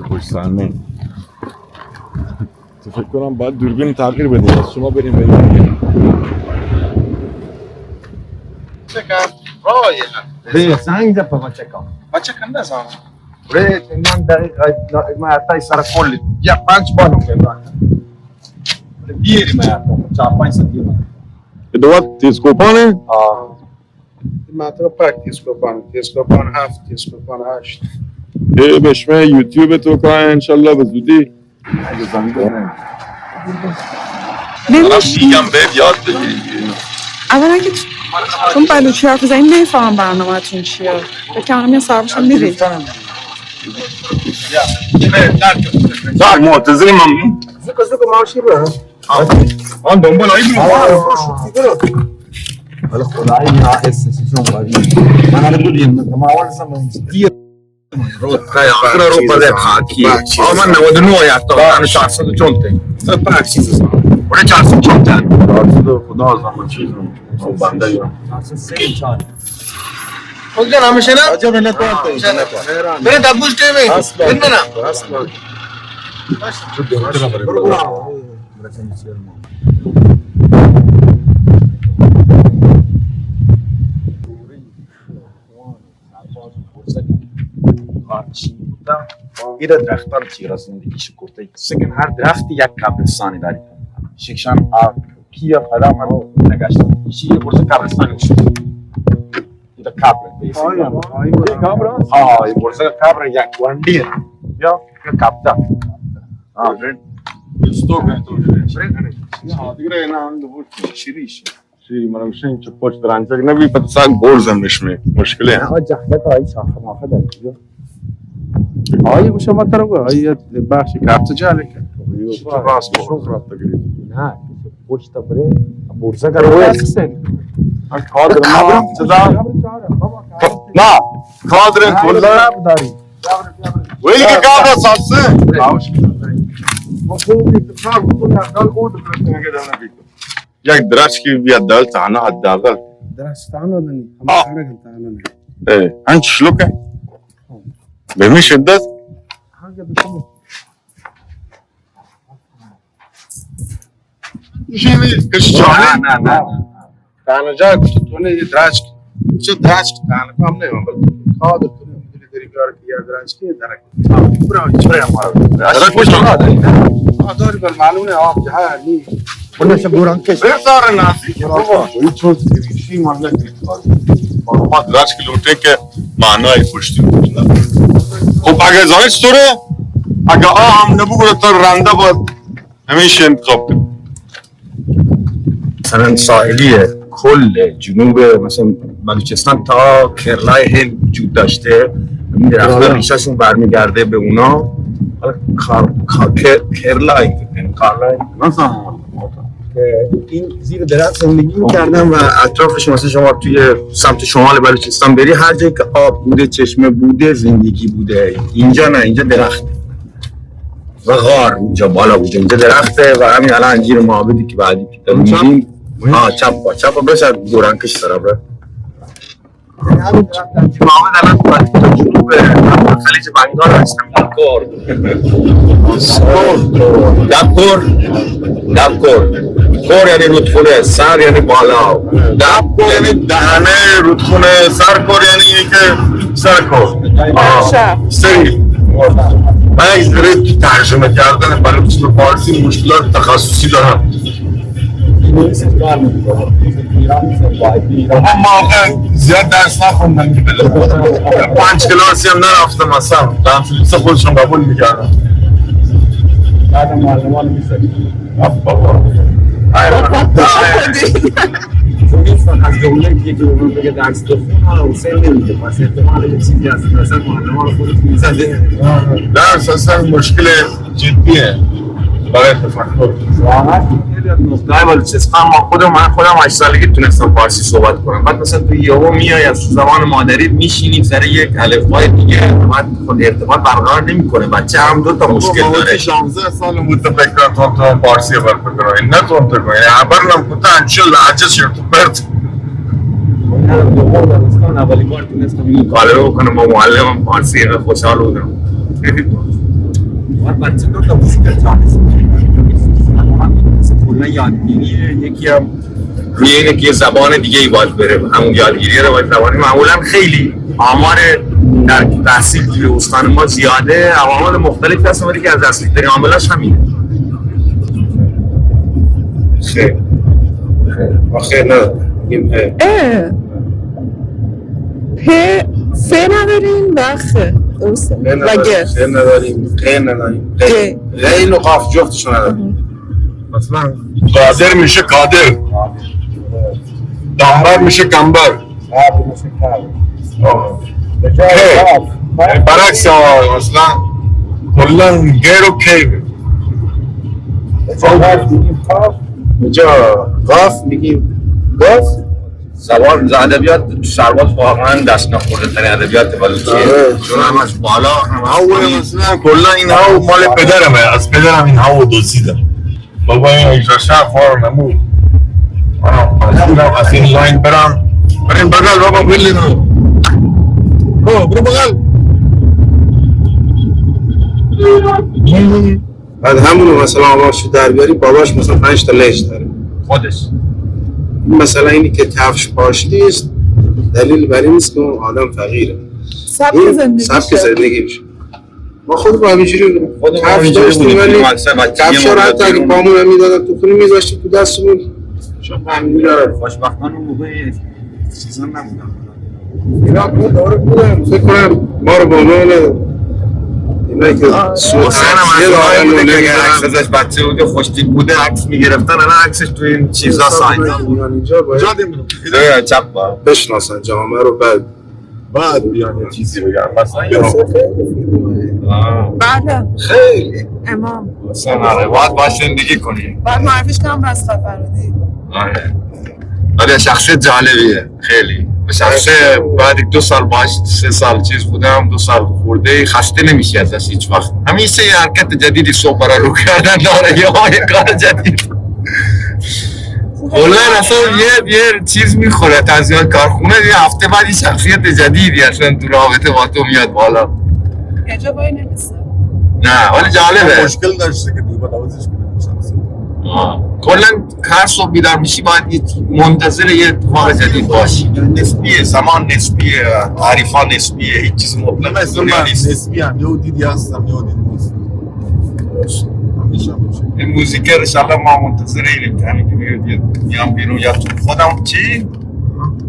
خوش صحنه. تو فکر کنم باید دوربین تغییر بدیم از شما بریم بریم. چکم رایه زنگ زد ما چکم ما چکم نزام ره من دقیقا ما حتی سر کلی یا 5 بالون ببرم بیاری ما 4-5 سنتی دوات تیسکوپانه؟ منطقه پاک تیسکوپان 7 تیسکوپان 8 بشمه یوتیوب تو که انشالله به زودی اگه زنگ دارم میگم بهت یاد بگیری. اولا که چون بلوچی حرف بزنیم نمیفهم برنامه‌تون چیه بکنم یه سرباشم میریم tak معتذرم ممنون زکو ماشی رو آن دنبال هایی حالا خدایی نه استیشن باید من هر بودیم ما اول زمان دیر آخر رو بده خاکی من 99 یاد دارم 404 تا پراکسیس اون 404 تا خدا زمان چیز رو بنده یا خود جان همیشه نه آجا من نتوان برای دبوش تیمی بینم اصلا این درختان چی را زندگیش کرده سکن هر درختی یک قبرستانی داری شکشان کیا پیدا من نگشتم ایشی یه برسه قبرستانی میشد این قبر این برسه قبر یک وندیر یا یک کبدا دیگه نه اون شیریش شیری منم شین چه پشت رنجک نبی پتسان گورزم نشمی مشکله نه جهت آی شاخه ماخه داری آی گوشه ما ترو آی بخش کفت جاله که راست شوق رفت گرید نه پشت بره برزه کرده اکسن کادر ما نه کادر کلا داری ولی که کادر سالسه ما خوبی تفاق بکنی اقدال خود برسنه که دارنا بیتو یک درش کی بیاد دال تانا حداقل درستانو دنی اما خرگم تانو ايه انت شلوكه بمي شدت حاجه بتقول جيني كشجاني نه تانو جا تونه دراج چه دراج تانو کام نه بل کادر تونه میدونی داری بیار کیا دراج کی درک برای ما درك مش داری بل معلومه آب جها نی بنا شبوران کش غير صار الناس بابا چوز شی مان نه ما دراج کی لوٹے کے معنی پشتی خب اگه زایش توره اگه هم نبوگو تا رنده باید همیشه انتخاب کنیم مثلا ساحلیه کل جنوب مثلا بلوچستان تا کرلای هند وجود داشته این درخت‌ها ریشه‌شون برمیگرده به اونا حالا کرلای مثلا این زیر درخت زندگی می‌کردن و اطرافش مثلا شما توی سمت شمال بلوچستان بری هر جایی که آب بوده چشمه بوده زندگی بوده اینجا نه اینجا درخت و غار اینجا بالا بوده اینجا درخته و همین الان انجیر معابدی که بعدی که داریم می‌بینیم چپ بشه گورانکش طرف را همین درخت انجیر معابد الان تا جنوب خلیج بنگال هستم دبکر کور یعنی رودخونه سر یعنی بالا دب یعنی دهنه رودخونه سر کور یعنی اینی که سر کور سری من یک ذره ترجمه کردن بلوچی به فارسی مشکلات تخصصی دارم ما واقعا زیاد درس نخوندم که بله 5 کلاسی هم نرفتم اصلا دارم فیلیپس خودشون قبول میکردم بعد معلمان میسازی بابا نیستن از جمله که یکی اونو بگه درس بخون حسین نمیده پس احتمال یه چیزی هست مثلا معلمان خودت میزده درس اصلا مشکل جدیه برای تفکر. واقعا خیلی از نقطه‌های بلوچستان من خودم 8 سالگی تونستم فارسی صحبت کنم. بعد مثلا تو یهو میای از زبان مادری میشینی سر یک الفبای دیگه، بعد خود ارتباط برقرار نمیکنه. بچه هم دو تا مشکل داره. 16 سال بود فکر کنم تو فارسی بلد کنی، نه تو کنی. عبرنم کتا انشل لحجه شرط و پرت. اولی بار تونستم این کار رو بکنم با معلمم فارسی، خوشحال بودم. بچه دو تا مشکل جانست. کلا یادگیریه، یکی هم روی اینه که یه زبان دیگه ای باید بره، همون یادگیریه رو باید زبانی. معمولا خیلی آمار در تحصیل توی استان ما زیاده، عوامل مختلف هست، ولی که از اصلی ترین عاملاش همینه. خیر نداریم ف نداریم و خ درسته و گ خیر نداریم خیر نداریم غین و قاف جفتشون نداریم. مثلا قادر میشه قادر، دنبر میشه کمبر. برعکس مثلا کلا غیر و کی به جا قاف میگیم قاف. زبان ادبیات شربات واقعا دست نخورده ترین ادبیات بلوچیه، چون همش بالا هاو مثلا کلا این هاو مال پدرمه، از پدرم این هاو دزدیدم. بابا این اجرا شهر فار نمود از این لاین برم بغل بابا بلی نو برو بغل. بعد همونو مثلا آمارشو در بیاری، باباش مثلا 5 تا لش داره خودش. مثلا اینی که کفش پاش نیست دلیل بر این نیست که اون آدم فقیره. سبک زندگی میشه. ما خود با همینجوری بودیم، کفش داشتیم ولی کفش رو حتی اگه پامون هم میدادن تو خونه میذاشتیم تو دستمون. شما همینجوری خوشبختانه اون موقع چیزا نبودن. اینا بود داره بودن، فکر کنم ما رو با عنوان اینایی که سوخنه دارن بوده که اگه عکس ازش بچه بوده خوشتیپ بوده عکس میگرفتن، الان عکسش تو این چیزا ساینا اینجا باید ایده چپ با بشناسن جامعه رو. بعد بیان یه چیزی بگم مثلا بله خیلی امام مثلا باید باش زندگی کنی، باید معرفیش کنم بس فرودی. ولی شخصیت جالبیه خیلی. شخصه بعد 2 سال باش 3 سال چیز بودم، 2 سال خورده خسته نمیشی ازش هیچ وقت. همیشه یه حرکت جدیدی صبح برای رو کردن داره یا یه کار جدید. والله اصلا یه چیز میخوره تازیان کارخونه، یه هفته بعد یه شخصیت جدیدی اصلا تو رابطه با تو میاد بالا. یه جا بایی نمیسته نه ولی جالبه. مشکل داشته که دیگه باید آوازش کنیم شخصیت. کلا هر صبح بیدار میشی باید منتظر یه اتفاق جدید باشی. نسبیه، زمان نسبیه، تعریفا نسبیه، هیچ چیز مطلق مثلا من نسبی هم یه دیدی هستم یه دیدی نیست. این موزیکر انشالله ما منتظر اینیم که همین که میام بیرون یا تو خودم چی؟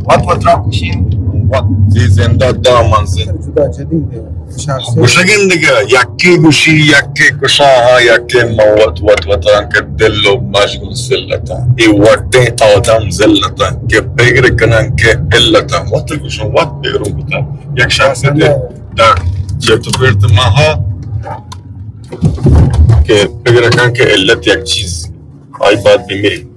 وات را کشین؟ زی زنده دامان زنده گوشگین دیگه یکی گوشی یکی کشاها یکی موت وطن که دل و مشغول سلتا ای وقت آدم زلتا که بگره کنن که علتا وقت گوشن وقت بگرون بودن یک شخصیت در چرت و پرت ماها که بگره کنن که علت یک چیز آی باید بمیری.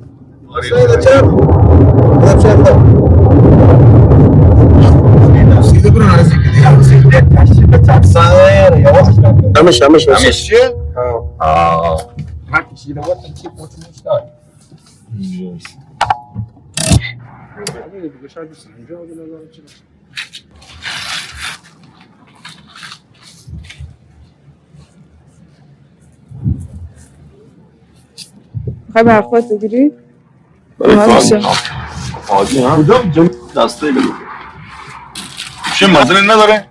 همش چیه؟ من کشیده بودم چی پوچونش داری؟ خواهی برخواد بگیری؟ عادی ها؟ کدام جمع دسته بگو چه مزنه نداره؟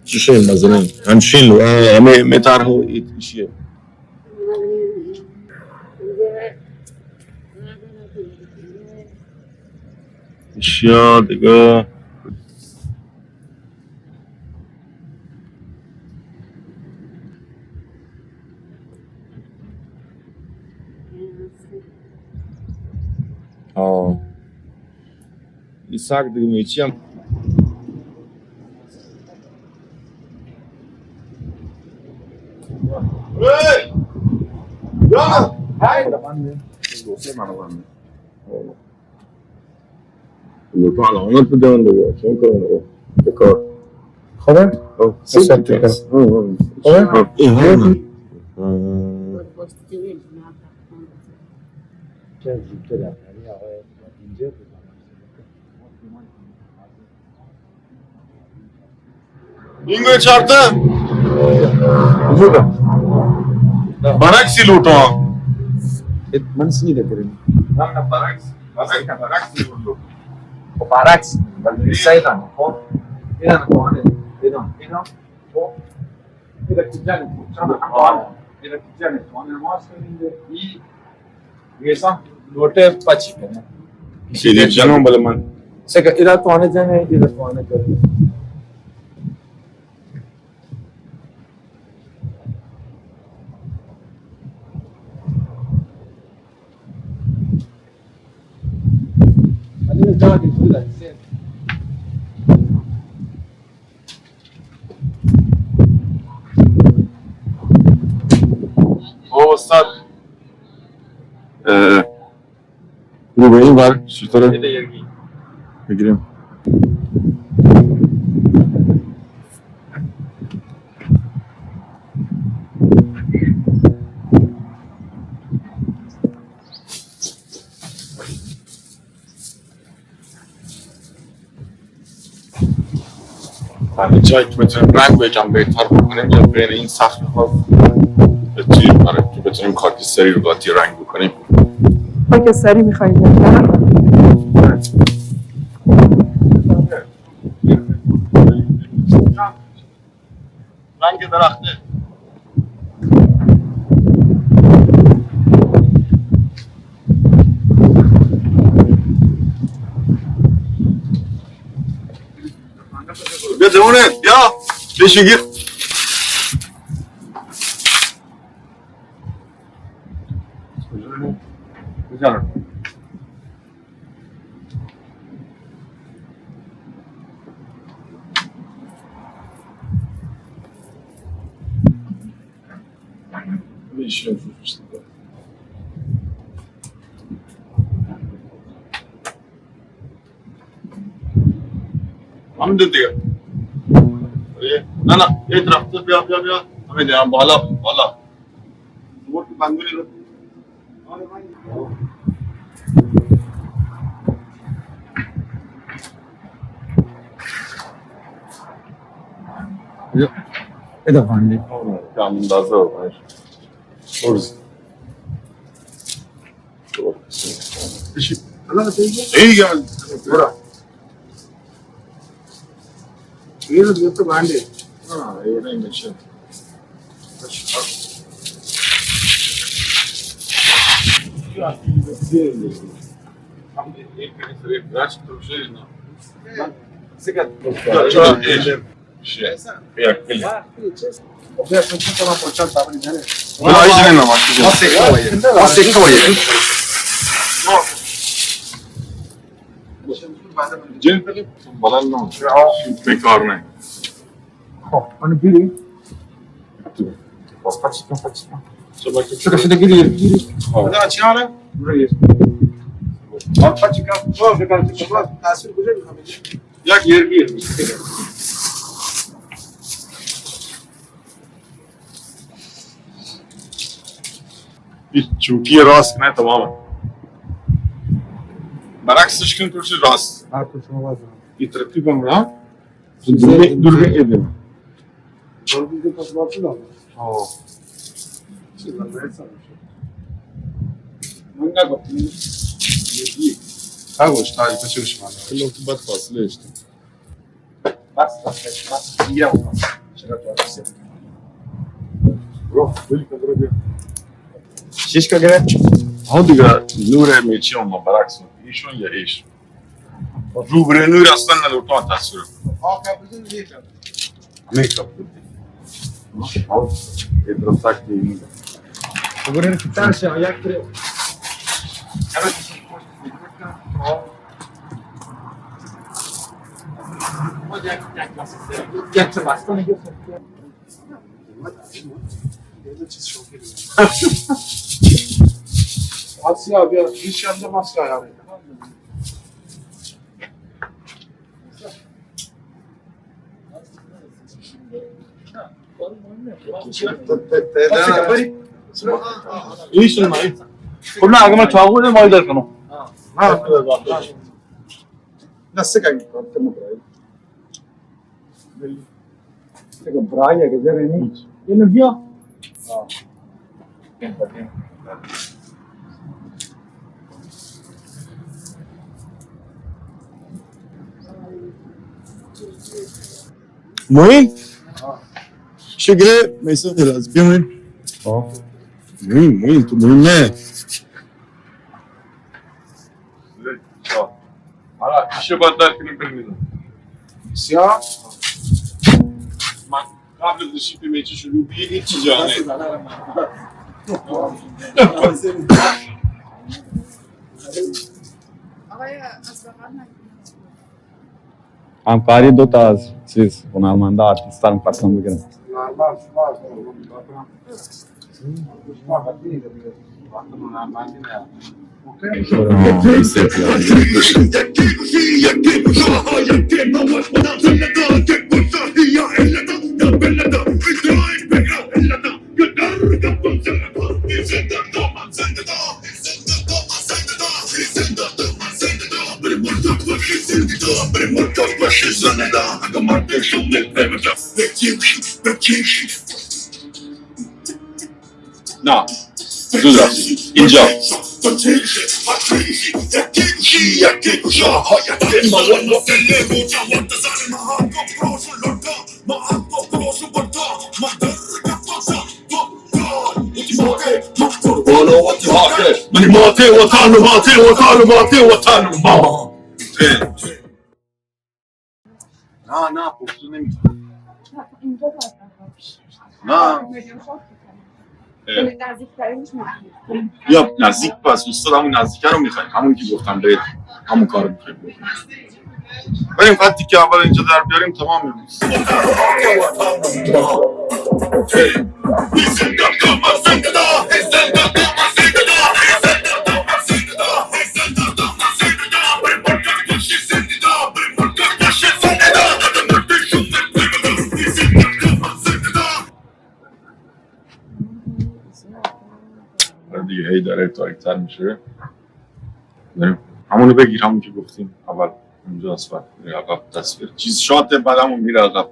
چیشه مزنه؟ همچین لو همه متر ها ایتیشیه اشیا دیگه İshak diye içeceğim. Hey! Yana! تو علامت بدون دیگه چون کنه بکار خوبه؟ سیب خوبه؟ اینگوی چارته برعکسی لوٹو من سنیده کریم نه برعکسی لوٹو برعکس ولی سایدان خب اینا نکنه اینا خب اینا کجانی چند هم اینا کجانی توانه ماست کنیم ای ویسا لوटे پچی کنه سیدی جنم بله من سکه اینا توانه جنه اینا توانه کنه ولی جاگی شده او استاد رو به این بر چطوره بگیریم جایی که بتونیم رنگ یکم بهتر بکنیم یا بین این صخره ها بتونیم برای که بتونیم خاکستری رو قاطی رنگ بکنیم. خاکستری میخوایید رنگ درخته بیا جوونه بیا بشین گیر همین دیگه نه یه طرف بیا همین دیگه بالا مرد بندونی رو ایده فاندی کم اندازه باش برز بشی ایگه برا Ini dia tu bandit. Ini mesin. Bekar ne? Hani biri. Şurada giriyor. Burada açıyor lan. Buraya. Alfa çıkar. O kadar çıkar. Tasvir güzel mi? Yak yer gir. Bir çukiye rast ne tamamen. Merak sıçkın turşu rast. Artık şuna bak. Bir tırtıkım ra. Dur bir edin. Doğru bir pasaport da. Oh. Manga bak. Ha bu işte harika çalışmalar. Kılık bat faslı işte. Bas. İyi olmaz. Şuna tuvalet. Bro, böyle kadar bir. Şişka gerek. Hadi ga nure meçi olma baraksın. İşon ya iş. Rubre nure aslan ne lortan tasvir. Aa kapıcı değil ya. Make-up. Etrafak değil. Buranın kitabı şey ayak kire. Evet. یه چیز شوخی بگم. آسیا بیا هیچ شب ماسک آره. ایش نمایی خب نه اگه من چاقو بده مایی در کنم دسته کنی برای اگه جره نیچ اینو بیا Moin? Şekilde mesaj biraz. Bir moin. Moin, tu moin ne? حالا پیش باید در کنیم برمیدم سیا من قبل از نشیب میچه شروع بیه هیچی جا نه همکاری دو تا از چیز هنرمنده آرتیست‌ها رو می‌خواستم بگیرم. نه زود اینجا من ماته وطن نه پختو نمیتونم اینجا نه نزدیکترینش میکنی یا نزدیک پس دوست دارم نزدیکه رو میخوایم همون که گفتم برید همون کارو میخوایم بریم خطی که اول اینجا در بیاریم تمام میمونست دیگه هی داره تاریک‌تر میشه بریم همونو بگیر همون که گفتیم اول اونجا اصفر میره عقب تصویر چیز شاته بعد همون میره عقب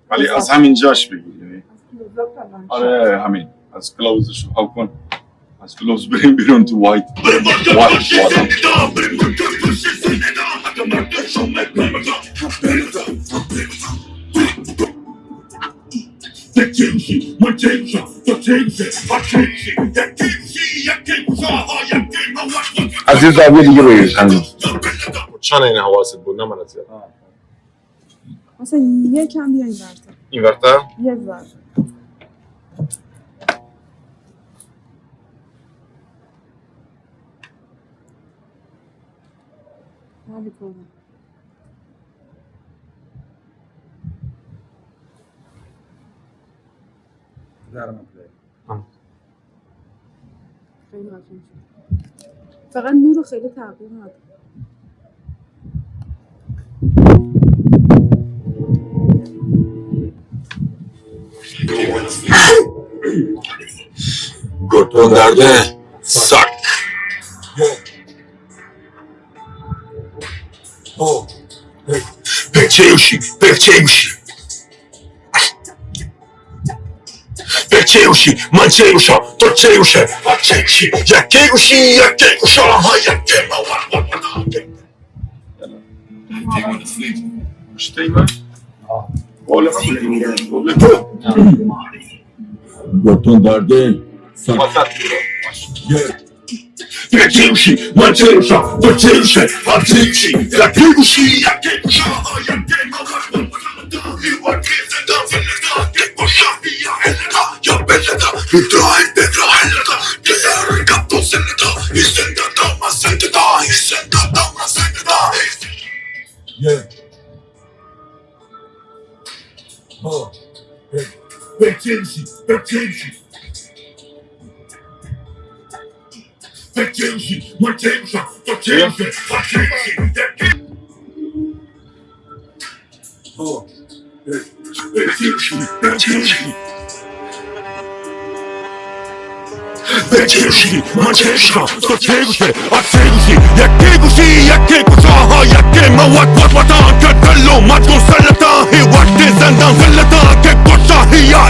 ولی از همین جاش بگیر یعنی آره همین از کلوزش رو کن از کلوز بریم بیرون تو وایت از یه زاویه دیگه بگیرش همین. چند این حواست بود نه من از یاد مثلا یکم بیا این ورتا این ورطه یک ورتا حالی کنم خیلی حاکم شد فقط نور رو خیلی تغییر نداد گردون درده سک Perceivši mančejuša, torčejuše, pačejuši, jakejuši, aha, jakema, Šta ima? Gordon derdi. Perceivši mančejuša, torčejuše, pačejuši, jakejuši, aha, jakema, Ciężki, ma ciężka, to ciężkie, a ciężki Jakiego si, jakiego saha, jakie ma łat, łatan Katalą, matką salatan, i łatty zandan Zalatan, keko shahiya,